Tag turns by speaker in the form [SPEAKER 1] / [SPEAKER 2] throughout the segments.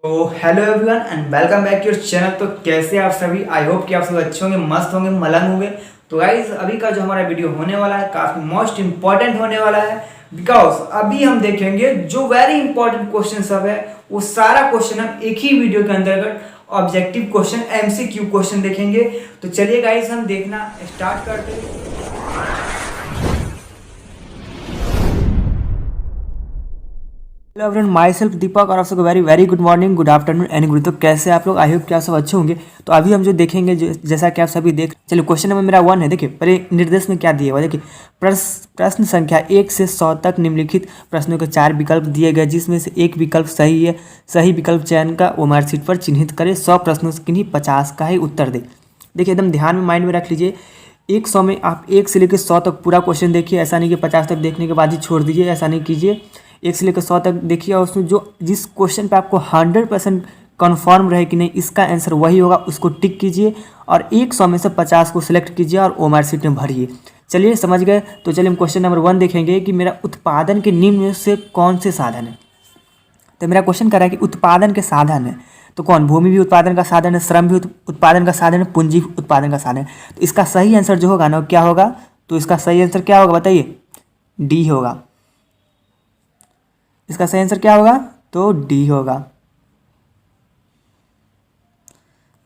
[SPEAKER 1] तो hello everyone and welcome back to your channel. तो कैसे आप सभी, आई होप कि आप सब अच्छे होंगे, मस्त होंगे, मलंग होंगे। तो गाइज अभी का जो हमारा वीडियो होने वाला है काफ़ी मोस्ट इंपॉर्टेंट होने वाला है, बिकॉज अभी हम देखेंगे जो वेरी इंपॉर्टेंट क्वेश्चन सब है वो सारा क्वेश्चन हम एक ही वीडियो के अंतर्गत ऑब्जेक्टिव क्वेश्चन एमसीक्यू क्वेश्चन देखेंगे। तो चलिए गाइज हम देखना स्टार्ट करते हैं। हेलो एवरीवन, माई सेल्फ दीपक और आप सबको very very good morning, good afternoon and good. तो कैसे आप लोग, आई होप कि आप सब अच्छे होंगे। तो अभी हम जो देखेंगे जैसा कि आप सभी देख, चलिए क्वेश्चन नंबर मेरा 1 है। देखिए पहले निर्देश में क्या दिया हुआ, देखिए प्रश्न संख्या 1 से 100 तक निम्नलिखित प्रश्नों के 4 विकल्प दिए गए, जिसमें से एक विकल्प सही है। सही विकल्प चयन का ओएमआर शीट पर चिन्हित करें। 100 प्रश्नों से किन्हीं 50 का ही उत्तर दे। देखिए एकदम ध्यान में माइंड में रख लीजिए, 100 में आप 1 से लेकर 100 तक पूरा क्वेश्चन देखिए। ऐसा नहीं कि 50 तक देखने के बाद ही छोड़ दीजिए, ऐसा नहीं कीजिए। 1 से लेकर 100 तक देखिए और उसमें जिस क्वेश्चन पे आपको 100% कन्फर्म रहे कि नहीं इसका आंसर वही होगा, उसको टिक कीजिए और 100 में से 50 को सिलेक्ट कीजिए और ओएमआर शीट में भरिए। चलिए समझ गए। तो चलिए हम क्वेश्चन नंबर 1 देखेंगे कि मेरा उत्पादन के निम्न में से कौन से साधन है। तो मेरा क्वेश्चन कर रहा है कि उत्पादन के साधन है तो कौन, भूमि भी उत्पादन का साधन है, श्रम भी उत्पादन का साधन है, पूंजी उत्पादन का साधन है। तो इसका सही आंसर जो होगा ना क्या होगा, तो इसका सही आंसर क्या होगा बताइए, डी होगा। इसका सही आंसर क्या होगा, तो डी होगा,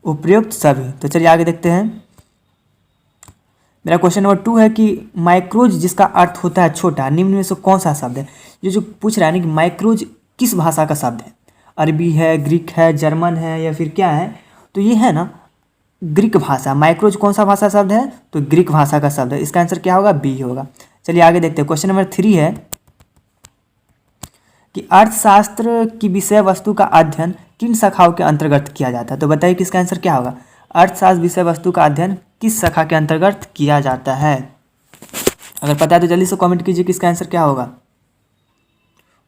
[SPEAKER 1] उपयुक्त सभी। तो चलिए आगे देखते हैं। मेरा क्वेश्चन नंबर 2 है कि माइक्रोज जिसका अर्थ होता है छोटा, निम्न में से कौन सा शब्द है। ये जो पूछ रहा है ना कि माइक्रोज किस भाषा का शब्द है, अरबी है, ग्रीक है, जर्मन है या फिर क्या है, तो ये है ना ग्रीक भाषा। माइक्रोज कौन सा भाषा शब्द है, तो ग्रीक भाषा का शब्द है। इसका आंसर क्या होगा, बी होगा। चलिए आगे देखते हैं। क्वेश्चन नंबर 3 है कि अर्थशास्त्र की विषय वस्तु का अध्ययन किन शाखाओं के अंतर्गत किया जाता है। तो बताइए किसका आंसर क्या होगा, अर्थशास्त्र विषय वस्तु का अध्ययन किस शाखा के अंतर्गत किया जाता है। अगर पता है तो जल्दी से कमेंट कीजिए किसका आंसर क्या होगा।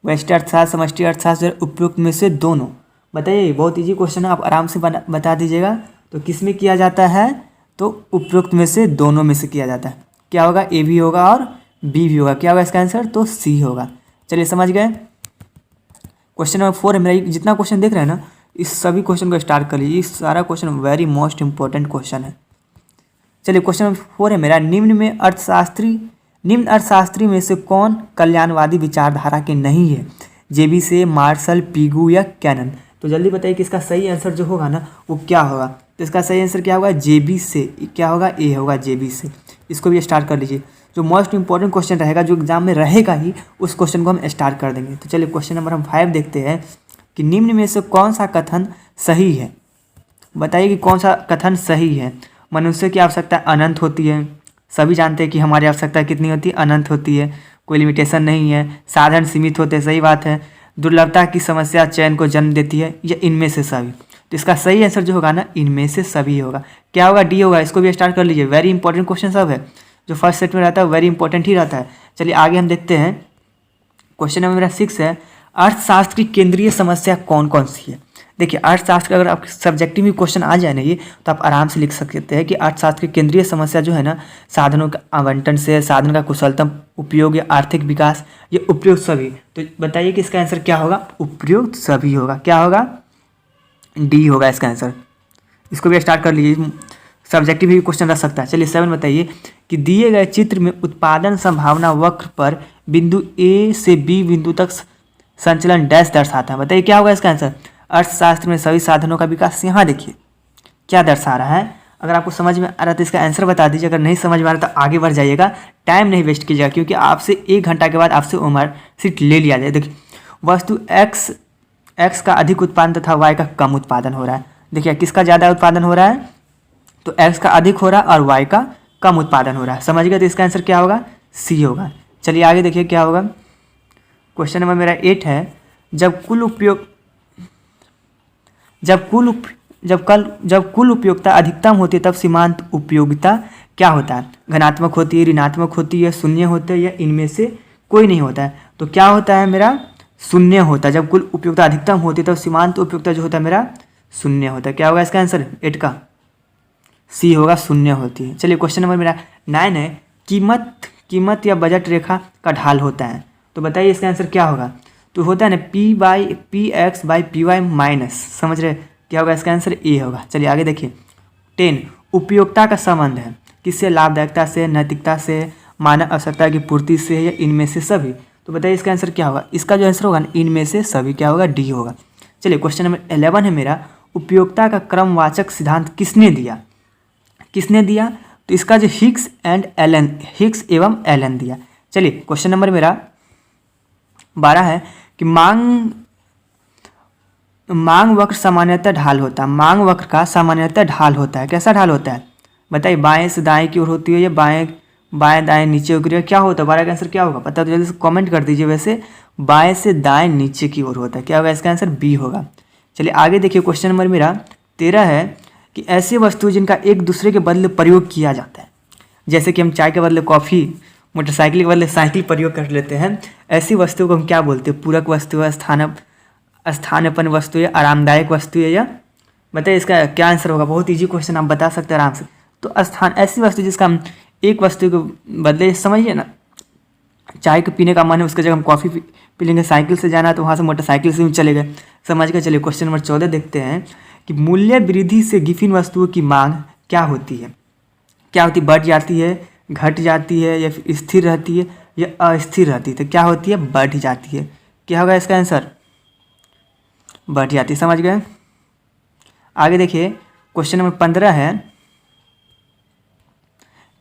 [SPEAKER 1] व्यष्टि अर्थशास्त्र, समष्टि अर्थशास्त्र, उपयुक्त में से दोनों। बताइए, बहुत इजी क्वेश्चन है, आप आराम से बता दीजिएगा। तो किस में किया जाता है, तो उपयुक्त में से दोनों में से किया जाता है। क्या होगा, ए भी होगा और बी भी होगा। क्या होगा इसका आंसर, तो सी होगा। चलिए समझ गए। क्वेश्चन नंबर 4 है मेरा। जितना क्वेश्चन देख रहे हैं ना, इस सभी क्वेश्चन को स्टार्ट कर लीजिए। इस सारा question very most important question है। चलिए क्वेश्चन नंबर 4 है मेरा। निम्न अर्थशास्त्री में से कौन कल्याणवादी विचारधारा के नहीं है, जेबी से, मार्शल, पीगू या कैनन। तो जल्दी बताइए कि इसका सही आंसर जो होगा ना वो क्या होगा। तो इसका सही आंसर क्या होगा, जेबी से। क्या होगा, ए होगा, जेबी से। इसको भी स्टार्ट कर लीजिए। जो मोस्ट इंपॉर्टेंट क्वेश्चन रहेगा, जो एग्जाम में रहेगा ही, उस क्वेश्चन को हम स्टार्ट कर देंगे। तो चलिए क्वेश्चन नंबर हम 5 देखते हैं कि निम्न में से कौन सा कथन सही है। बताइए कि कौन सा कथन सही है। मनुष्य की आवश्यकता अनंत होती है। सभी जानते हैं कि हमारी आवश्यकता कितनी होती है, अनंत होती है, कोई लिमिटेशन नहीं है। साधन सीमित होते हैं, सही बात है। दुर्लभता की समस्या चयन को जन्म देती है, या इनमें से सभी। तो इसका सही आंसर जो होगा ना, इनमें से सभी होगा। क्या होगा, डी होगा। इसको भी स्टार्ट कर लीजिए। वेरी इंपॉर्टेंट क्वेश्चन सब है, जो फर्स्ट सेट में रहता है वेरी इंपॉर्टेंट ही रहता है। चलिए आगे हम देखते हैं। क्वेश्चन नंबर मेरा 6 है, अर्थशास्त्र की केंद्रीय समस्या कौन कौन सी है। देखिए अर्थशास्त्र का अगर आप सब्जेक्टिव में क्वेश्चन आ जाए ना ये, तो आप आराम से लिख सकते हैं कि अर्थशास्त्र की केंद्रीय समस्या जो है ना, साधनों का आवंटन से, साधन का कुशलतम उपयोग या आर्थिक विकास, ये उपयुक्त सभी। तो बताइए कि इसका आंसर क्या होगा, उपयुक्त सभी होगा। क्या होगा, डी होगा इसका आंसर। इसको भी स्टार्ट कर लीजिए, सब्जेक्टिव भी क्वेश्चन रख सकता है। चलिए 7 बताइए कि दिए गए चित्र में उत्पादन संभावना वक्र पर बिंदु ए से बी बिंदु तक संचलन डैश दर्शाता है। बताइए क्या होगा इसका आंसर। अर्थशास्त्र में सभी साधनों का विकास, यहाँ देखिए क्या दर्शा रहा है। अगर आपको समझ में आ रहा है तो इसका आंसर बता दीजिए। अगर नहीं समझ में आ रहा तो आगे बढ़ जाइएगा, टाइम नहीं वेस्ट कीजिएगा, क्योंकि आपसे 1 घंटा के बाद आपसे ओएमआर शीट ले लिया जाए। देखिए वस्तु एक्स का अधिक उत्पादन तथा वाई का कम उत्पादन हो रहा है। देखिए किसका ज़्यादा उत्पादन हो रहा है, तो एक्स का अधिक हो रहा है और वाई का कम उत्पादन हो रहा है। समझ गए। तो इसका आंसर क्या होगा, सी होगा। चलिए आगे देखिए क्या होगा। क्वेश्चन नंबर मेरा 8 है, जब कुल उपयोगिता अधिकतम होती है तब सीमांत उपयोगिता क्या होता है। धनात्मक होती है, ऋणात्मक होती है, शून्य होता है, या इनमें से कोई नहीं होता है। तो क्या होता है मेरा, शून्य होता है। जब कुल उपयोगिता अधिकतम होती है तब सीमांत उपयोगिता जो होता है मेरा शून्य होता है। क्या होगा इसका आंसर, 8 का सी होगा, शून्य होती है। चलिए क्वेश्चन नंबर मेरा 9 है, कीमत या बजट रेखा का ढाल होता है। तो बताइए इसका आंसर क्या होगा। तो होता है ना P/PX/PY माइनस, समझ रहे, क्या होगा इसका आंसर ए होगा। चलिए आगे देखिए 10 उपयोगिता का संबंध है किससे, लाभदायकता से, नैतिकता से, मानव आवश्यकता की पूर्ति से, या इनमें से सभी। तो बताइए इसका आंसर क्या होगा, इसका जो आंसर होगा ना इनमें से सभी, क्या होगा, डी होगा। चलिए क्वेश्चन नंबर 11 है मेरा, उपयोगिता का क्रमवाचक सिद्धांत किसने दिया, किसने दिया, तो इसका जो हिग्स एवं एलन दिया। चलिए क्वेश्चन नंबर मेरा 12 है कि मांग वक्र सामान्यतः ढाल होता है, मांग वक्र का सामान्यतः ढाल होता है, कैसा ढाल होता है बताइए, बाएं से दाएं की ओर होती है या बाएं दाएं नीचे की ओर, क्या होता है, 12 का आंसर क्या होगा पता तो जल्दी से कमेंट कर दीजिए। वैसे बाएं से दाएं नीचे की ओर होता है, क्या होगा इसका आंसर बी होगा। चलिए आगे देखिए क्वेश्चन नंबर मेरा 13 है कि ऐसी वस्तु जिनका एक दूसरे के बदले प्रयोग किया जाता है, जैसे कि हम चाय के बदले कॉफ़ी, मोटरसाइकिल के बदले साइकिल प्रयोग कर लेते हैं, ऐसी वस्तु को हम क्या बोलते हैं, पूरक वस्तु है, स्थानापन्न वस्तु है, आरामदायक वस्तु है, या बताइए इसका क्या आंसर होगा। बहुत इजी क्वेश्चन, आप बता सकते हैं आराम से। तो ऐसी वस्तु जिसका हम एक वस्तु के बदले, समझिए ना, चाय के पीने का मन है उसके जगह हम कॉफ़ी पी लेंगे, साइकिल से जाना है तो वहाँ से मोटरसाइकिल से भी चले गए, समझ गए। चलिए क्वेश्चन नंबर 14 देखते हैं कि मूल्य वृद्धि से गिफिन वस्तुओं की मांग क्या होती है, क्या होती है, बढ़ जाती है, घट जाती है, या फिर स्थिर रहती है, या अस्थिर रहती है। तो क्या होती है, बढ़ जाती है, क्या होगा इसका आंसर, बढ़ जाती है, समझ गए। आगे देखिए क्वेश्चन नंबर 15 है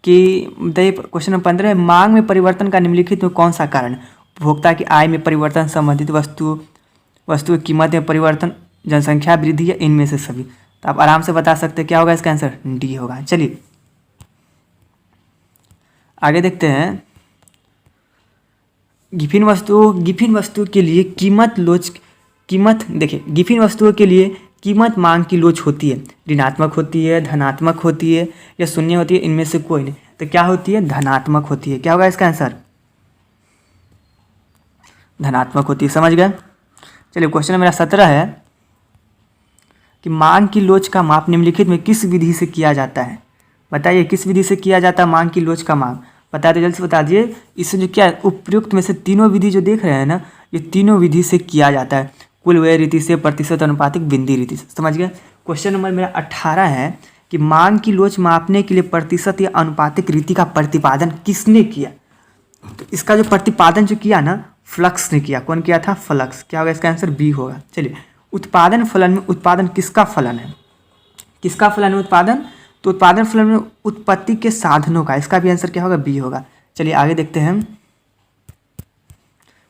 [SPEAKER 1] कि बताइए, क्वेश्चन नंबर 15 है, मांग में परिवर्तन का निम्नलिखित में कौन सा कारण, उपभोक्ता की आय में परिवर्तन, संबंधित वस्तु की कीमत में परिवर्तन, जनसंख्या वृद्धि, या इनमें से सभी। तो आप आराम से बता सकते हैं क्या होगा इसका आंसर, डी होगा। चलिए आगे देखते हैं, गिफिन वस्तु के लिए कीमत देखिए, गिफिन वस्तुओं के लिए कीमत मांग की लोच होती है, ऋणात्मक होती है, धनात्मक होती है, या शून्य होती है, इनमें से कोई नहीं। तो क्या होती है, धनात्मक होती है, क्या होगा इसका आंसर, धनात्मक होती है, समझ गए। चलिए क्वेश्चन मेरा 17 है कि मांग की लोच का माप निम्नलिखित में किस विधि से किया जाता है, बताइए किस विधि से किया जाता है मांग की लोच का माप, बता दे जल्दी से बता दिए। इससे जो क्या उपयुक्त में से तीनों विधि जो देख रहे हैं ना, ये तीनों विधि से किया जाता है, कुल व्यय रीति से, प्रतिशत अनुपातिक, बिंदी रीति से, समझ गए। क्वेश्चन नंबर मेरा 18 है कि मांग की लोच मापने के लिए प्रतिशत या अनुपातिक रीति का प्रतिपादन किसने किया। तो इसका जो प्रतिपादन जो किया ना, फ्लक्स ने किया। कौन किया था, फ्लक्स। क्या होगा इसका आंसर, बी होगा। चलिए उत्पादन फलन में उत्पादन किसका फलन है, किसका फलन है उत्पादन, तो उत्पादन फलन में उत्पत्ति के साधनों का, इसका भी आंसर क्या होगा, बी होगा। चलिए आगे देखते हैं,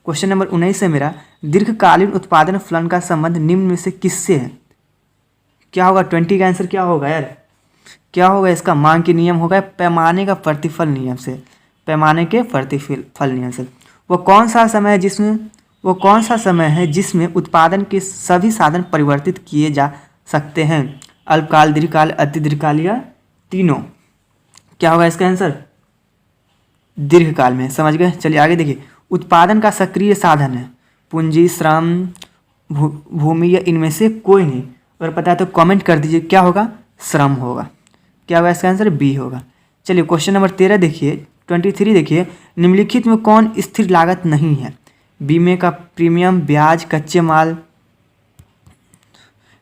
[SPEAKER 1] क्वेश्चन नंबर 19 है मेरा, दीर्घकालीन उत्पादन फलन का संबंध निम्न में से किससे है, क्या होगा, 20 का आंसर क्या होगा यार, क्या होगा इसका, मांग के नियम होगा, पैमाने का प्रतिफल नियम से, पैमाने के प्रतिफल नियम से। वो कौन सा समय है जिसमें उत्पादन के सभी साधन परिवर्तित किए जा सकते हैं, अल्पकाल, दीर्घकाल, अति दीर्घकाल, या तीनों। क्या होगा इसका आंसर, दीर्घकाल में, समझ गए। चलिए आगे देखिए, उत्पादन का सक्रिय साधन है पूंजी, श्रम, भूमि, या इनमें से कोई नहीं। अगर पता है तो कमेंट कर दीजिए, क्या होगा, श्रम होगा। क्या होगा इसका आंसर, बी होगा। चलिए क्वेश्चन नंबर 13 देखिए, 23 देखिए, निम्नलिखित में कौन स्थिर लागत नहीं है, बीमे का प्रीमियम, ब्याज,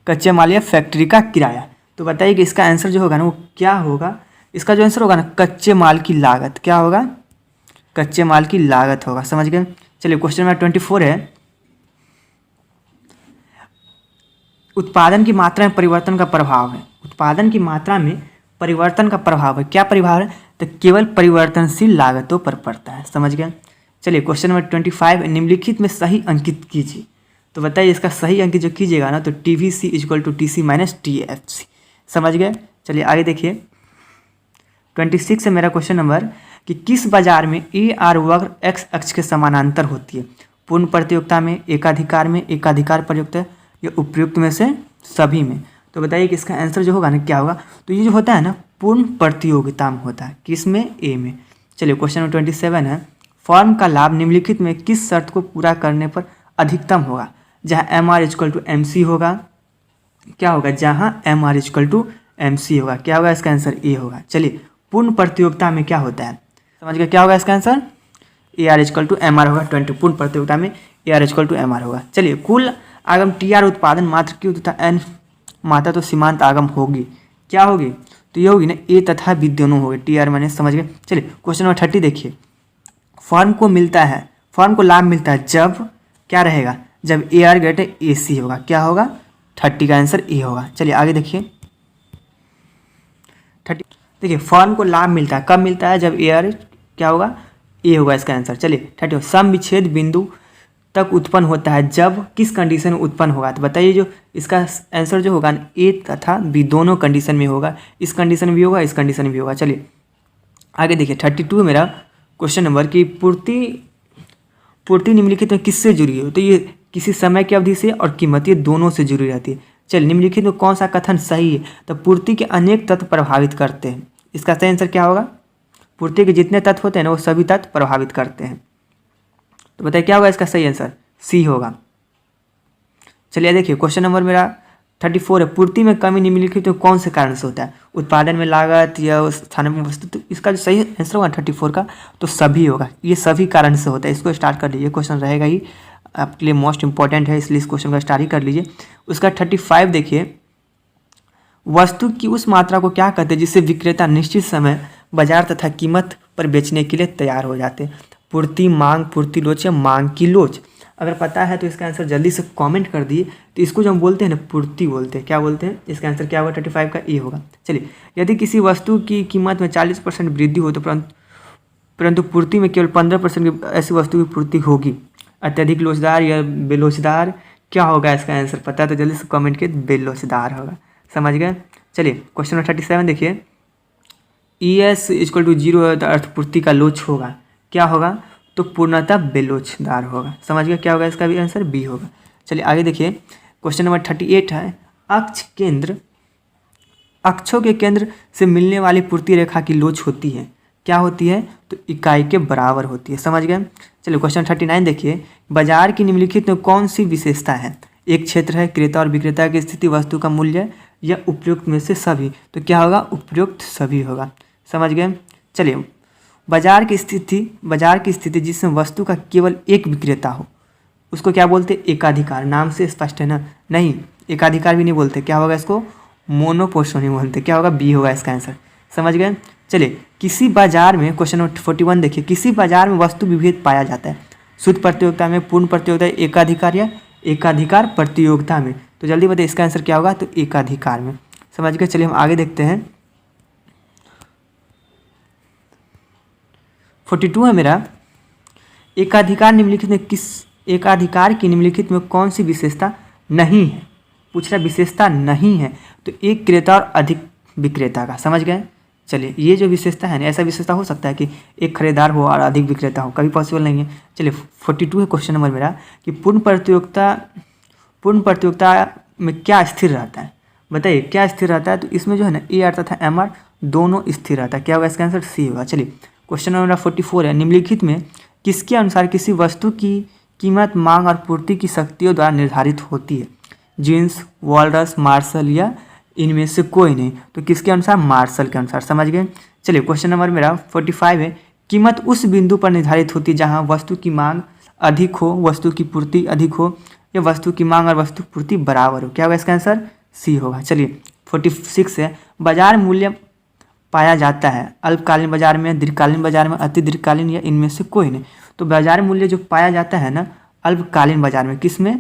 [SPEAKER 1] कच्चे माल या फैक्ट्री का किराया। तो बताइए कि इसका आंसर जो होगा ना वो क्या होगा, इसका जो आंसर होगा ना, कच्चे माल की लागत। क्या होगा, कच्चे माल की लागत होगा, समझ गए। चलिए क्वेश्चन नंबर 24 है, उत्पादन की मात्रा में परिवर्तन का प्रभाव है, उत्पादन की मात्रा में परिवर्तन का प्रभाव है, क्या प्रभाव है, तो केवल परिवर्तनशील लागतों पर पड़ता है, समझ गए। चलिए क्वेश्चन नंबर 25, निम्नलिखित में सही अंकित कीजिए। तो बताइए इसका सही अंकित जो कीजिएगा ना, तो TVC = TC - TFC, समझ गए। चलिए आगे देखिए, 26 है मेरा क्वेश्चन नंबर, कि किस बाजार में AR वक्र x अक्ष के समानांतर होती है, पूर्ण प्रतियोगिता में, एकाधिकार में, एकाधिकार प्रयुक्त, या उपयुक्त में से सभी में। तो बताइए कि इसका आंसर जो होगा ना क्या होगा, तो ये जो होता है ना पूर्ण प्रतियोगिता में होता है, किस में, ए में। चलिए क्वेश्चन नंबर 27 है, फर्म का लाभ निम्नलिखित में किस शर्त को पूरा करने पर अधिकतम होगा, जहाँ MR = MC होगा, क्या होगा, जहाँ MR = MC होगा। क्या होगा इसका आंसर, ए होगा। चलिए पूर्ण प्रतियोगिता में क्या होता है, समझ गए, क्या होगा इसका आंसर, AR = MR होगा 20, पूर्ण प्रतियोगिता में AR=MR होगा। चलिए कुल आगम TR उत्पादन मात्र Q तथा N मात्रा तो सीमांत आगम होगी, क्या होगी? तो ये होगी ना A तथा B दोनों होगी, TR मैंने समझ गए। चलिए क्वेश्चन नंबर 30 देखिए, फर्म को लाभ मिलता है जब क्या रहेगा? जब AR ग्रेटर AC होगा, क्या होगा? 30 का आंसर ए होगा। चलिए आगे देखिए 30 देखिए, फर्म को लाभ मिलता है कब मिलता है? जब AR क्या होगा? ए होगा इसका आंसर। चलिए 30 सम विच्छेद बिंदु तक उत्पन्न होता है जब किस कंडीशन में उत्पन्न होगा? तो बताइए, जो इसका आंसर जो होगा ना ए तथा बी दोनों कंडीशन में होगा, इस कंडीशन में भी होगा, इस कंडीशन में भी होगा। चलिए आगे देखिए 32 मेरा क्वेश्चन नंबर की पूर्ति निम्नलिखित में किससे जुड़ी है? तो ये किसी समय की अवधि से और कीमत, ये दोनों से जुड़ी रहती है। चलिए निम्नलिखित में कौन सा कथन सही है? तो पूर्ति के अनेक तत्व प्रभावित करते हैं, इसका सही आंसर क्या होगा? पूर्ति के जितने तत्व होते हैं ना वो सभी तत्व प्रभावित करते हैं। तो बताइए क्या होगा इसका सही आंसर? सी होगा। चलिए देखिए क्वेश्चन नंबर मेरा 34 है, पूर्ति में कमी निम्नलिखित में कौन से कारण से होता है? उत्पादन में लागत या स्थान में वस्तु। तो इसका जो सही आंसर होगा 34 का तो सभी होगा, ये सभी कारण से होता है। इसको स्टार्ट कर लीजिए, क्वेश्चन रहेगा ही आपके लिए मोस्ट इंपॉर्टेंट है, इसलिए इस क्वेश्चन का स्टार्ट ही कर लीजिए। उसका 35 देखिए, वस्तु की उस मात्रा को क्या कहते हैं जिससे विक्रेता निश्चित समय बाजार तथा कीमत पर बेचने के लिए तैयार हो जाते हैं? पूर्ति, मांग, पूर्ति लोच या मांग की लोच। अगर पता है तो इसका आंसर जल्दी से कमेंट कर दिए। तो इसको जो हम बोलते हैं ना पूर्ति बोलते हैं, क्या बोलते हैं? इसका आंसर क्या होगा? 35 का ए होगा। चलिए यदि किसी वस्तु की कीमत में 40% वृद्धि हो तो परंतु पूर्ति में केवल 15% की ऐसी वस्तु की पूर्ति होगी, अत्यधिक लोचदार या बेलोचदार, क्या होगा इसका आंसर? पता है तो जल्दी से कमेंट किए, बेलोचदार होगा। समझ गए? चलिए क्वेश्चन नंबर 37 देखिए, ES=0 है तो अर्थपूर्ति का लोच होगा, क्या होगा? तो पूर्णतः बेलोचदार होगा। समझ गए? क्या होगा इसका भी आंसर? बी होगा। चलिए आगे देखिए क्वेश्चन नंबर 38 है, अक्षों के केंद्र से मिलने वाली पूर्ति रेखा की लोच होती है, क्या होती है? तो इकाई के बराबर होती है। समझ गए? चलिए क्वेश्चन 39 देखिए, बाजार की निम्नलिखित में कौन सी विशेषता है? एक क्षेत्र है, क्रेता और विक्रेता की स्थिति, वस्तु का मूल्य या उपयुक्त में से सभी। तो क्या होगा? उपयुक्त सभी होगा। समझ गए? चलिए बाजार की स्थिति जिसमें वस्तु का केवल एक विक्रेता हो उसको क्या बोलते हैं? एकाधिकार। नाम से स्पष्ट है ना? नहीं, एकाधिकार भी नहीं बोलते, क्या होगा इसको? मोनोपोली बोलते। क्या होगा? बी होगा इसका आंसर। समझ गए? चलिए किसी बाजार में क्वेश्चन नंबर 41 देखिए, किसी बाजार में वस्तु विभेद पाया जाता है, शुद्ध प्रतियोगिता में, पूर्ण प्रतियोगिता, एकाधिकार या एकाधिकार प्रतियोगिता में। तो जल्दी बताइए इसका आंसर क्या होगा? तो एकाधिकार में। समझ गए? चलिए हम आगे देखते हैं 42 है मेरा, एकाधिकार की निम्नलिखित में कौन सी विशेषता नहीं है? पूछ रहा विशेषता नहीं है, तो एक क्रेता और अधिक विक्रेता का। समझ गए? चलिए ये जो विशेषता है ना, ऐसा विशेषता हो सकता है कि एक खरीदार हो और अधिक विक्रेता हो, कभी पॉसिबल नहीं है। चलिए 42 है क्वेश्चन नंबर मेरा कि पूर्ण प्रतियोगिता में क्या स्थिर रहता है? बताइए क्या स्थिर रहता है? तो इसमें जो है ना AR तथा MR दोनों स्थिर रहता है। क्या होगा इसका आंसर? सी होगा। चलिए क्वेश्चन नंबर 44 है, निम्नलिखित में किसके अनुसार किसी वस्तु की कीमत मांग और पूर्ति की शक्तियों द्वारा निर्धारित होती है? जीन्स, वॉलरस, मार्शल या इनमें से कोई नहीं? तो किसके अनुसार? मार्शल के अनुसार। समझ गए? चलिए क्वेश्चन नंबर मेरा 45 है, कीमत उस बिंदु पर निर्धारित होती है जहां वस्तु की मांग अधिक हो, वस्तु की पूर्ति अधिक हो, या वस्तु की मांग और वस्तु पूर्ति बराबर हो। क्या होगा इसका आंसर? सी होगा। चलिए 46 है, बाजार मूल्य पाया जाता है अल्पकालीन बाजार में, दीर्घकालीन बाजार में, अति दीर्घकालीन या इनमें से कोई नहीं? तो बाजार मूल्य जो पाया जाता है ना अल्पकालीन बाजार में, किसमें?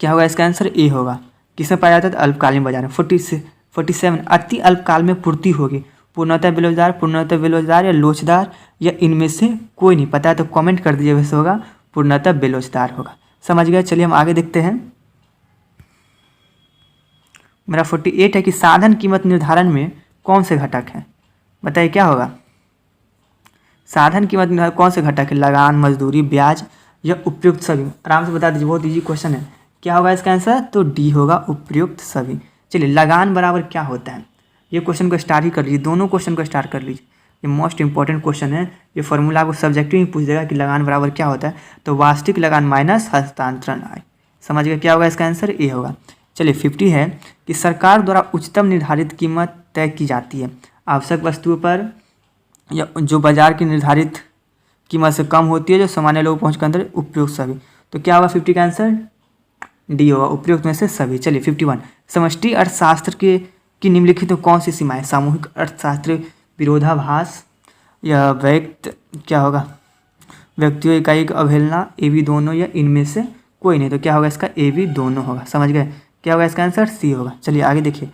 [SPEAKER 1] क्या होगा इसका आंसर? ए होगा। किसमें पाया जाता है? अल्पकालीन बाजार में। 47 अति अल्पकाल में पूर्ति होगी, पूर्णतः बेलोचदार या लोचदार या इनमें से कोई नहीं? पता है तो कमेंट कर दीजिए, वैसे होगा पूर्णतः बेलोचदार होगा। समझ गए? चलिए हम आगे देखते हैं। मेरा 48 है कि साधन कीमत निर्धारण में कौन से घटक हैं? बताइए क्या होगा? साधन कीमत निर्धारण कौन से घटक है? लगान, मजदूरी, ब्याज या उपयुक्त सभी? आराम से बता दीजिए, बहुत इजी क्वेश्चन है। क्या होगा इसका आंसर? तो डी होगा, उपयुक्त सभी। चलिए लगान बराबर क्या होता है? ये क्वेश्चन को स्टार्ट ही कर लीजिए, दोनों क्वेश्चन को स्टार्ट कर लीजिए, ये मोस्ट इंपॉर्टेंट क्वेश्चन है। ये फॉर्मूला आपको सब्जेक्टिव ही पूछ देगा कि लगान बराबर क्या होता है। तो वास्तविक लगान माइनस हस्तांतरण आय। समझ गए? क्या होगा इसका आंसर? ए होगा। चलिए 50 है कि सरकार द्वारा उच्चतम निर्धारित कीमत तय की जाती है आवश्यक वस्तुओं पर या जो बाजार की निर्धारित कीमत से कम होती है, जो सामान्य लोग पहुँच के अंदर उपयुक्त सभी। तो क्या होगा 50 का आंसर डी होगा, उपयुक्त में से सभी। चलिए 51, समष्टि अर्थशास्त्र की निम्नलिखित में कौन सी सीमाएं? सामूहिक अर्थशास्त्र, विरोधाभास या व्यक्त क्या होगा, व्यक्तियों इकाई की अवहेलना, ए बी दोनों या इनमें से कोई नहीं। तो क्या होगा इसका ए बी दोनों होगा। समझ गए? क्या होगा इसका आंसर सी होगा। चलिए आगे देखिए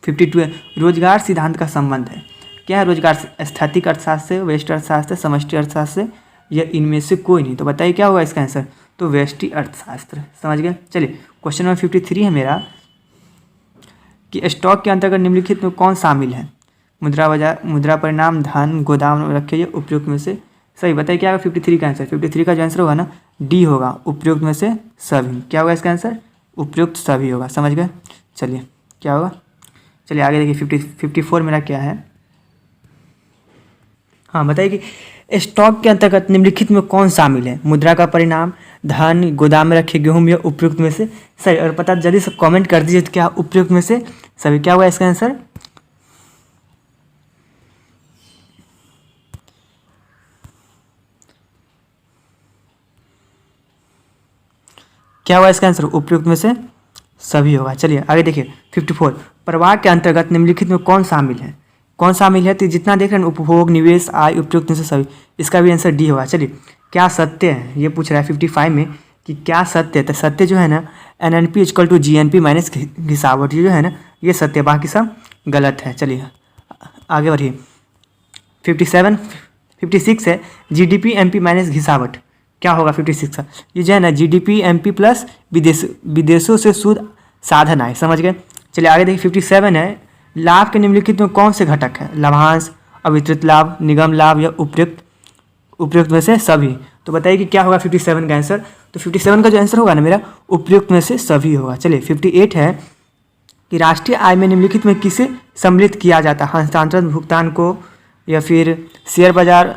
[SPEAKER 1] 52 है, रोजगार सिद्धांत का संबंध है। क्या है रोजगार? स्थैतिक अर्थशास्त्र से, व्यष्टि अर्थशास्त्र, समष्टि अर्थशास्त्र से या इनमें से कोई नहीं। तो बताइए क्या होगा इसका आंसर? तो व्यष्टि अर्थशास्त्र। समझ गए? चलिए क्वेश्चन नंबर 53 है मेरा कि स्टॉक के अंतर्गत निम्नलिखित में कौन शामिल है? मुद्रा बाजार, मुद्रा परिणाम, धन गोदाम में रखे या उपयुक्त में से सही। बताइए क्या होगा 53 का आंसर? 53 का जो आंसर होगा ना डी होगा, उपयुक्त में से सभी। क्या होगा इसका आंसर? उपयुक्त सभी होगा। समझ गए? चलिए क्या होगा, चलिए आगे देखिए 54 मेरा क्या है। हाँ बताइए कि स्टॉक के अंतर्गत निम्नलिखित में कौन शामिल है? मुद्रा का परिणाम, धन, गोदाम में रखे गेहूं या उपयुक्त में से सही। और पता जल्दी से कमेंट कर दीजिए तो क्या उपयुक्त में से सभी। क्या होगा इसका आंसर? क्या होगा इसका आंसर? उपयुक्त में से सभी होगा। चलिए आगे देखिए 54, प्रवाह के अंतर्गत निम्नलिखित में कौन शामिल है? कौन शामिल है? तो जितना देख रहे हैं उपभोग, निवेश, आय, उपयुक्त में से सभी। इसका भी आंसर डी होगा। चलिए क्या सत्य है ये पूछ रहा है 55 में कि क्या सत्य है? तो सत्य जो है ना NNP = GNP माइनस घिसावट, ये जो है ना ये सत्य, बाकी सब गलत है। चलिए आगे बढ़िए 56 है, GDP MP माइनस घिसावट। क्या होगा 56 का? ये जो है ना GDP MP प्लस विदेशों से शुद्ध साधन आए। समझ गए? चलिए आगे देखिए 57 है, लाभ के निम्नलिखित में कौन से घटक है? लाभांश, अवितरित लाभ, निगम लाभ या उपयुक्त में से सभी। तो बताइए कि क्या होगा 57 का आंसर? तो 57 का जो आंसर होगा ना मेरा उपयुक्त में से सभी होगा। चलिए 58 है कि राष्ट्रीय आय में निम्नलिखित में किसे सम्मिलित किया जाता है? हस्तांतरण भुगतान को या फिर शेयर बाजार,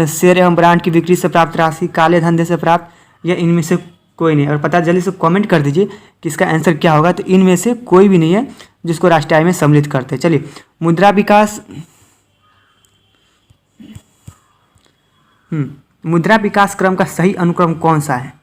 [SPEAKER 1] शेयर एवं ब्रांड की बिक्री से प्राप्त राशि, काले धंधे से प्राप्त या इनमें से कोई नहीं। और पता जल्दी से कमेंट कर दीजिए कि इसका आंसर क्या होगा। तो इनमें से कोई भी नहीं है जिसको राष्ट्रीय आय में सम्मिलित करते हैं। चलिए मुद्रा विकास क्रम का सही अनुक्रम कौन सा है?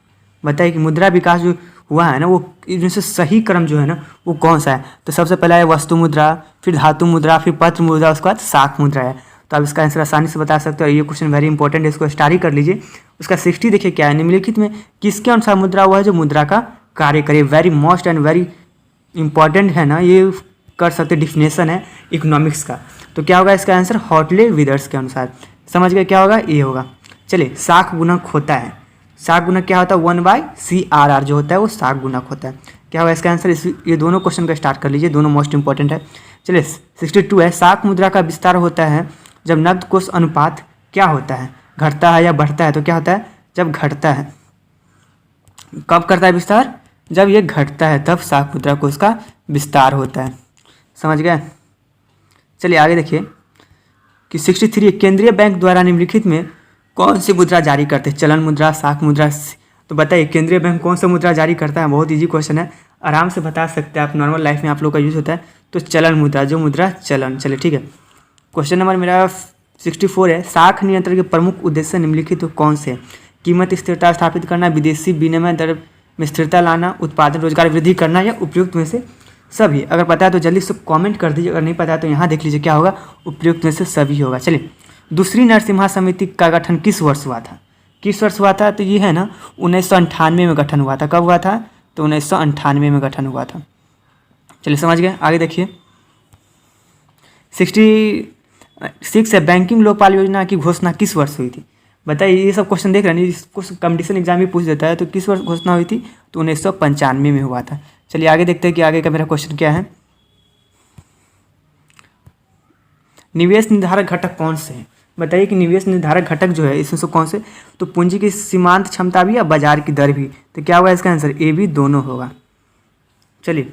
[SPEAKER 1] बताइए कि मुद्रा विकास जो हुआ है ना वो इनमें से सही क्रम जो है ना वो कौन सा है? तो सबसे पहला है वस्तु मुद्रा, फिर धातु मुद्रा, फिर पत्र मुद्रा, उसके बाद शाख मुद्रा है। तो आप इसका आंसर आसानी से बता सकते हो। ये क्वेश्चन वेरी इंपॉर्टेंट है, इसको स्टार ही कर लीजिए। उसका 60 देखिए क्या है, निम्नलिखित में किसके अनुसार मुद्रा हुआ है जो मुद्रा का कार्य करे? Very most and very important है ना, ये कर सकते डिफिनेशन है इकोनॉमिक्स का। तो क्या होगा इसका आंसर? हॉटले विदर्स के अनुसार। समझ गए? क्या होगा? ये होगा। चलिए शाख गुणक होता है, शाख गुणक क्या होता है? 1/CRR जो होता है वो शाख गुणक होता है। क्या होगा इसका आंसर? ये दोनों क्वेश्चन का स्टार्ट कर लीजिए, दोनों मोस्ट इंपॉर्टेंट है। चलिए 62 है, शाख मुद्रा का विस्तार होता है जब नकद कोष अनुपात क्या होता है? घटता है या बढ़ता है? तो क्या होता है? जब घटता है। कब करता है विस्तार? जब ये घटता है तब शाख मुद्रा कोष का विस्तार होता है। समझ गए? चलिए आगे देखिए कि 63 केंद्रीय बैंक द्वारा निम्नलिखित में कौन सी मुद्रा जारी करते हैं? चलन मुद्रा, शाख मुद्रा। तो बताइए केंद्रीय बैंक कौन सा मुद्रा जारी करता है? बहुत इजी क्वेश्चन है, आराम से बता सकते हैं आप, नॉर्मल लाइफ में आप लोग का यूज होता है। तो चलन मुद्रा, जो मुद्रा चलन। चलिए ठीक है, क्वेश्चन नंबर मेरा 64 है, शाख नियंत्रण के प्रमुख उद्देश्य निम्नलिखित कौन से? कीमत स्थिरता स्थापित करना, विदेशी विनिमय दर में स्थिरता लाना, उत्पादन रोजगार वृद्धि करना या उपयुक्त में से सभी। अगर पता है तो जल्दी से कमेंट कर दीजिए, अगर नहीं पता है तो यहाँ देख लीजिए क्या होगा, उपयुक्त में से सभी होगा। चलिए दूसरी नरसिम्हा समिति का गठन किस वर्ष हुआ था? किस वर्ष हुआ था? तो ये है ना 1998 में गठन हुआ था। कब हुआ था? तो 1998 में गठन हुआ था। चलिए समझ गए? आगे देखिए 66 है, बैंकिंग लोकपाल योजना की घोषणा किस वर्ष हुई थी? बताइए, ये सब क्वेश्चन देख रहे हैं, इसको कंपटीशन एग्जाम भी पूछ देता है। तो किस वर्ष घोषणा हुई थी? तो 1995 में हुआ था। चलिए आगे देखते हैं कि आगे का मेरा क्वेश्चन क्या है। निवेश निर्धारक घटक कौन से हैं? बताइए कि निवेश निर्धारक घटक जो है इसमें से कौन से? तो पूंजी की सीमांत क्षमता भी या बाजार की दर भी। तो क्या होगा इसका आंसर? ए भी दोनों होगा। चलिए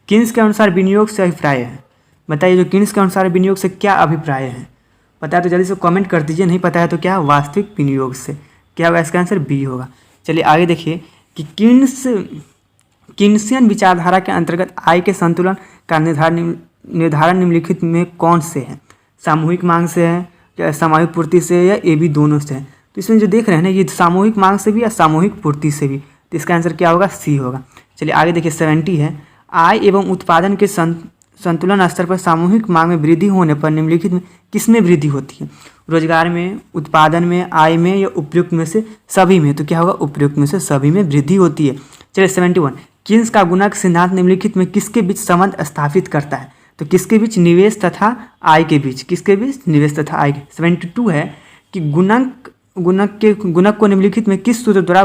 [SPEAKER 1] किन्स के अनुसार विनियोग से अभिप्राय है? बताइए जो किन्स के अनुसार विनियोग से क्या अभिप्राय है? पता है तो जल्दी से कमेंट कर दीजिए, नहीं पता है तो क्या? वास्तविक विनियोग से। क्या होगा इसका आंसर? बी होगा। चलिए आगे देखिए कि किन्सियन विचारधारा के अंतर्गत आय के संतुलन का निर्धारण निम्नलिखित में कौन से है? सामूहिक मांग से है या सामूहिक पूर्ति से या ए बी दोनों से है? तो इसमें जो देख रहे हैं ना, ये सामूहिक मांग से भी या सामूहिक पूर्ति से भी, तो इसका आंसर क्या होगा, सी होगा। चलिए आगे देखिए 70 है, आय एवं उत्पादन के संतुलन स्तर पर सामूहिक मांग में वृद्धि होने पर निम्नलिखित में किसमें वृद्धि होती है? रोजगार में, उत्पादन में, आय में या उपयुक्त में से सभी में? तो क्या होगा, उपयुक्त में से सभी में वृद्धि होती है। चलिए 71, किन्स का गुणक सिद्धांत निम्नलिखित में किसके बीच संबंध स्थापित करता है? तो किसके बीच, निवेश तथा आय के बीच, किसके बीच, निवेश तथा आय के। 72 है कि गुणक को निम्नलिखित में किस सूत्र द्वारा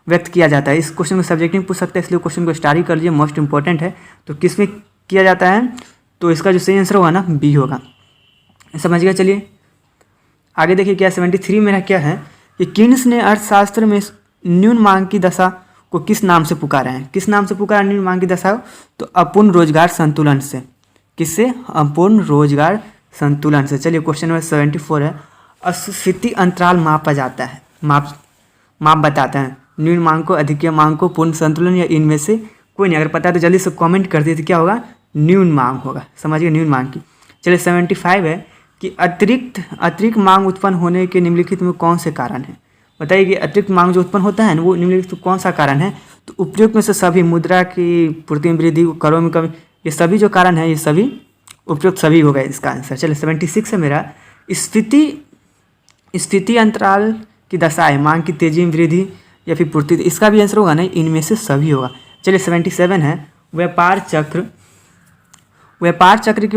[SPEAKER 1] व्यक्त किया जाता है? इस क्वेश्चन में सब्जेक्टिव पूछ सकते हैं, इसलिए क्वेश्चन को स्टार ही कर लीजिए, मोस्ट इंपॉर्टेंट है। तो किस में किया जाता है? तो इसका जो सही आंसर होगा ना, बी होगा। समझ गया। चलिए आगे देखिए क्या 73 मेरा क्या है कि किन्स ने अर्थशास्त्र में न्यून मांग की दशा को किस नाम से पुकारा है? किस नाम से पुकारा न्यून मांग की दशा को? तो अपूर्ण रोजगार संतुलन से। किससे? अपूर्ण रोजगार संतुलन से। चलिए क्वेश्चन नंबर 74 है, अस्फीति अंतराल मापा जाता है, माप बताते हैं न्यून मांग को, अधिक मांग को, पूर्ण संतुलन या इनमें से कोई नहीं। अगर पता है तो जल्दी से कमेंट कर दिए, तो क्या होगा, न्यून मांग होगा। समझिए न्यून मांग की। चलिए 75 है कि अतिरिक्त मांग उत्पन्न होने के निम्नलिखित में कौन से कारण है? बताइए कि अतिरिक्त मांग जो उत्पन्न होता है ना, वो निम्नलिखित कौन सा कारण है? तो उपयुक्त में से सभी, मुद्रा की पूर्ति में वृद्धि, करों में कमी, ये सभी जो कारण है, ये सभी उपयुक्त सभी होगा इसका आंसर। चलिए 76 है मेरा, स्थिति अंतराल की दशा है, मांग की तेजी में वृद्धि या फिर पूर्ति, इसका भी आंसर होगा ना, इनमें से सभी होगा। चलिए 77 है, व्यापार चक्र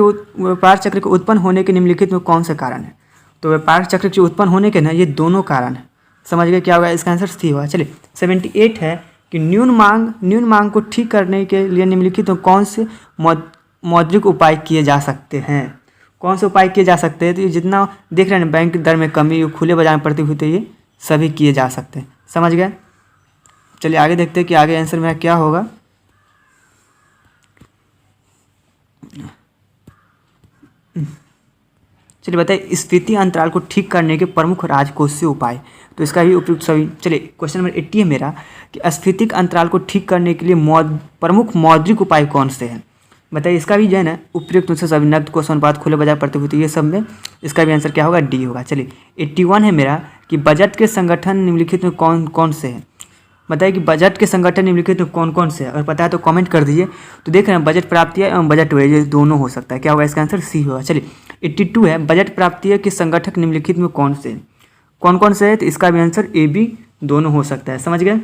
[SPEAKER 1] के उत्पन्न होने के निम्नलिखित में कौन से कारण है? तो व्यापार चक्र के उत्पन्न होने के ना, ये दोनों कारण है। समझ गए, क्या होगा, इसका आंसर सी होगा। चलिए 78 है कि न्यून मांग को ठीक करने के लिए निम्नलिखित में कौन से मौद्रिक उपाय किए जा सकते हैं? कौन से उपाय किए जा सकते हैं? तो ये जितना देख रहे हैं, बैंक दर में कमी, खुले बाजार में प्रतिभूति, ये सभी किए जा सकते हैं। समझ गए। चलिए आगे देखते हैं कि आगे आंसर मेरा क्या होगा। चलिए बताइए, स्फीति अंतराल को ठीक करने के प्रमुख राजकोषीय उपाय, तो इसका भी उपयुक्त सभी। चलिए क्वेश्चन नंबर 80 है मेरा कि स्फीतिक अंतराल को ठीक करने के लिए प्रमुख मौद्रिक उपाय कौन से हैं? बताइए, इसका भी जो है ना, उपयुक्त से सभी, नकद कोष अनुपात, खुले बाजार प्रतिभूति, ये सब में इसका भी आंसर क्या होगा, डी होगा। चलिए 81 है मेरा कि बजट के संगठन निम्नलिखित में कौन कौन से हैं? बताइए कि बजट के संगठन निम्नलिखित में कौन कौन से हैं? अगर पता है तो कमेंट कर दीजिए। तो देख रहे हैं, बजट प्राप्तियाँ एवं बजट व्यय, ये दोनों हो सकता है। क्या होगा, इसका आंसर सी होगा। चलिए 82 है, बजट प्राप्तियाँ के संगठक निम्नलिखित में कौन से है? तो इसका भी आंसर ए बी दोनों हो सकता है। समझ गए।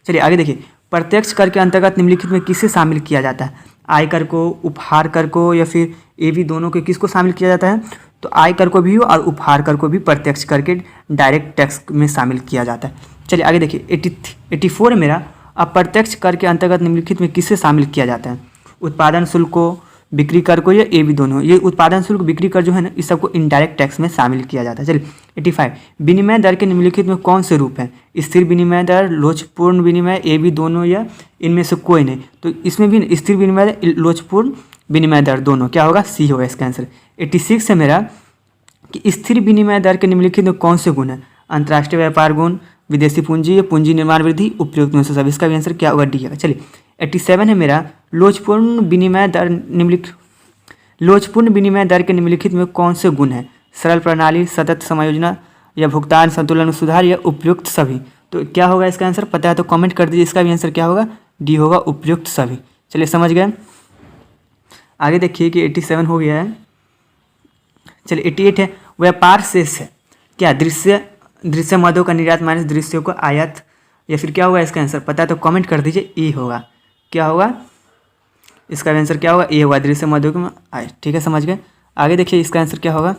[SPEAKER 1] चलिए आगे देखिए, प्रत्यक्ष कर के अंतर्गत निम्नलिखित में किसे शामिल किया जाता है? आय कर को, उपहार कर को, या फिर ए बी दोनों के किसको शामिल किया जाता है? तो आय कर को भी और उपहार कर को भी प्रत्यक्ष कर के डायरेक्ट टैक्स में शामिल किया जाता है। चलिए आगे देखिए 84 है मेरा, अप्रत्यक्ष कर के अंतर्गत निम्नलिखित में किसे शामिल किया जाता है? उत्पादन शुल्क को, बिक्री कर को, या ए बी दोनों? ये उत्पादन शुल्क, बिक्री कर जो है ना, इस सबको इनडायरेक्ट टैक्स में शामिल किया जाता है। चलिए 85, विनिमय दर के निम्नलिखित में कौन से रूप हैं? स्थिर विनिमय दर, लोचपूर्ण विनिमय, ए बी दोनों, या इनमें से कोई नहीं? तो इसमें भी स्थिर विनिमय दर, लोचपूर्ण विनिमय दर दोनों, क्या होगा, सी होगा इसका आंसर। 86 है मेरा कि स्थिर विनिमय दर के निम्नलिखित में कौन से गुण है? अंतर्राष्ट्रीय व्यापार गुण, विदेशी पूंजी या पूंजी निर्माण वृद्धि, उपयुक्त में से सब, इसका भी आंसर क्या होगा, डी होगा। चलिए 87 है मेरा, लोचपूर्ण विनिमय दर के निम्नलिखित में कौन से गुण है? सरल प्रणाली, सतत समायोजना, या भुगतान संतुलन में सुधार, या उपयुक्त सभी? तो क्या होगा इसका आंसर? पता है तो कमेंट कर दीजिए। इसका भी आंसर क्या होगा, डी होगा, उपयुक्त सभी। चलिए समझ गए। आगे देखिए कि 87 हो गया है। चलिए 88 है, व्यापार शेष है क्या? दृश्य मदों का निर्यात माइनस दृश्यों का आयात, या फिर क्या होगा इसका आंसर? पता है तो कमेंट कर दीजिए। ए होगा। क्या होगा इसका आंसर? क्या होगा, ए होगा, दृश्य मदों का आयात। ठीक है, समझ गए। आगे देखिए इसका आंसर क्या होगा।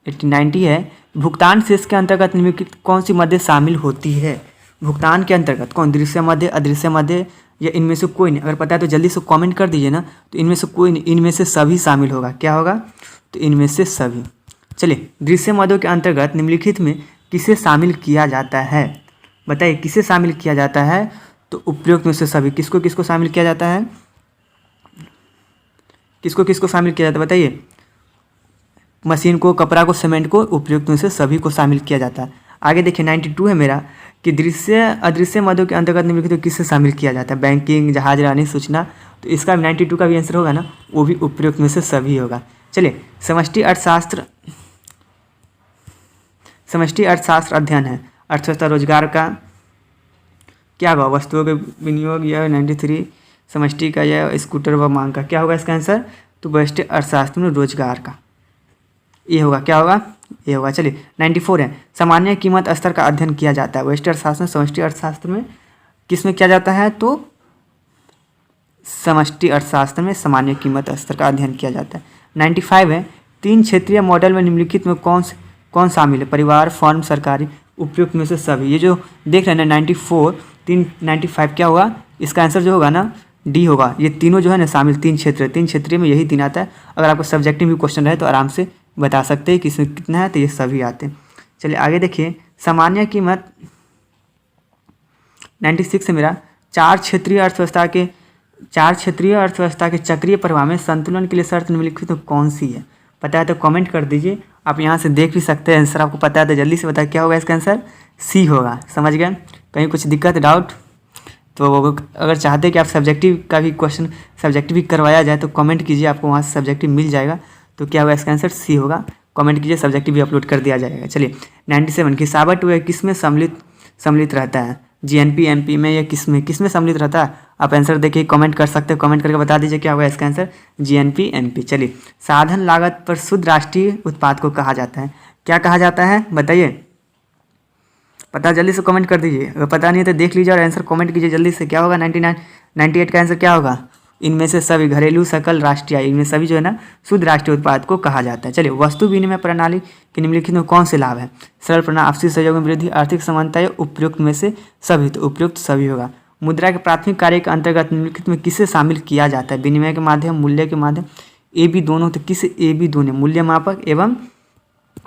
[SPEAKER 1] एट्टी 90 है, भुगतान शेष के अंतर्गत निम्नलिखित कौन सी मदें शामिल होती है? भुगतान के अंतर्गत कौन? दृश्य मध्य, अदृश्य मध्य, या इनमें से कोई नहीं? अगर पता है तो जल्दी से कमेंट कर दीजिए ना। तो इनमें से कोई नहीं, इनमें से सभी शामिल होगा। क्या होगा? तो इनमें से सभी। चलिए, दृश्य मदों के अंतर्गत निम्नलिखित में किसे शामिल किया जाता है? बताइए, किसे शामिल किया जाता है? तो उपयुक्त में से सभी। किसको किसको शामिल किया जाता है? किसको किसको शामिल किया जाता है बताइए? मशीन को, कपड़ा को, सीमेंट को, उपयुक्त में से सभी को शामिल किया जाता है। आगे देखिए 92 है मेरा कि दृश्य अदृश्य मदों के अंतर्गत निम्नलिखित किससे शामिल किया जाता है? बैंकिंग, जहाजरानी, सूचना, तो इसका 92 का भी आंसर होगा ना, वो भी उपयुक्त में से सभी होगा। चलिए, समष्टि अर्थशास्त्र अध्ययन है। अर्थव्यवस्था रोजगार का क्या होगा, वस्तुओं के विनियोग या 93, समष्टि का या स्कूटर व मांग का, क्या होगा इसका आंसर, तो व्यष्टि अर्थशास्त्र में रोजगार का ये होगा, क्या होगा, ये होगा। चलिए 94 है, सामान्य कीमत स्तर का अध्ययन किया जाता है। व्यष्टि अर्थशास्त्र में, समष्टि अर्थशास्त्र में किस में किया जाता है, तो समष्टि अर्थशास्त्र में सामान्य कीमत स्तर का अध्ययन किया जाता है। 95 है, 3 क्षेत्रीय मॉडल में निम्नलिखित में कौन शामिल है, परिवार, फर्म, सरकारी, उपयुक्त में से सभी। ये जो देख रहे हैं ना 94, 95 क्या होगा, इसका आंसर जो होगा ना डी होगा। ये तीनों जो है ना शामिल, 3 क्षेत्रीय में यही 3 आता है। अगर आपको सब्जेक्टिव भी क्वेश्चन रहे तो आराम से बता सकते हैं कि इसमें कितना है, तो ये सभी आते हैं। चलिए आगे देखिए, सामान्य कीमत 96 है मेरा, 4 क्षेत्रीय अर्थव्यवस्था के चक्रीय प्रवाह में संतुलन के लिए शर्त निम्नलिखित में कौन सी है। पता है तो कमेंट कर दीजिए। आप यहाँ से देख भी सकते हैं, आंसर आपको पता है तो जल्दी से बताइए क्या होगा इसका आंसर, सी होगा। समझ गए, कहीं कुछ दिक्कत डाउट तो अगर चाहते हैं कि आप सब्जेक्टिव का भी क्वेश्चन सब्जेक्टिव भी करवाया जाए तो कमेंट कीजिए, आपको वहाँ से सब्जेक्टिव मिल जाएगा। तो क्या होगा इसका आंसर, सी होगा। कमेंट कीजिए, सब्जेक्टिव भी अपलोड कर दिया जाएगा। चलिए 97, खिसावट वह किस में सम्मिलित रहता है, जीएनपी एमपी में या किस में सम्मिलित रहता है। आप आंसर देखिए, कमेंट कर सकते हो, कमेंट करके बता दीजिए क्या होगा इसका आंसर, जीएनपी एमपी। चलिए, साधन लागत पर शुद्ध राष्ट्रीय उत्पाद को कहा जाता है, क्या कहा जाता है बताइए, पता जल्दी से कमेंट कर दीजिए। अगर पता नहीं है तो देख लीजिए और आंसर कमेंट कीजिए जल्दी से। क्या होगा 98 का आंसर क्या होगा, इनमें से सभी, घरेलू, सकल, राष्ट्रीय, इनमें सभी जो है ना शुद्ध राष्ट्रीय उत्पाद को कहा जाता है। चलिए, वस्तु विनिमय प्रणाली के निम्नलिखित में कौन से लाभ है, सरल प्रणाली, आपसी सहयोग में वृद्धि, आर्थिक समानता या उपयुक्त में से सभी, तो उपयुक्त सभी होगा। मुद्रा के प्राथमिक कार्य के अंतर्गत निम्नलिखित में किसे शामिल किया जाता है, विनिमय के माध्यम, मूल्य के माध्यम, ए बी दोनों, तो किस ए बी दोनों, मूल्य मापक एवं।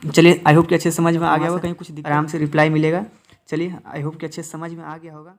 [SPEAKER 1] चलिए आई होप कि अच्छे समझ में आ गया होगा, कहीं कुछ आराम से रिप्लाई मिलेगा। चलिए आई होप कि अच्छे समझ में आ गया होगा।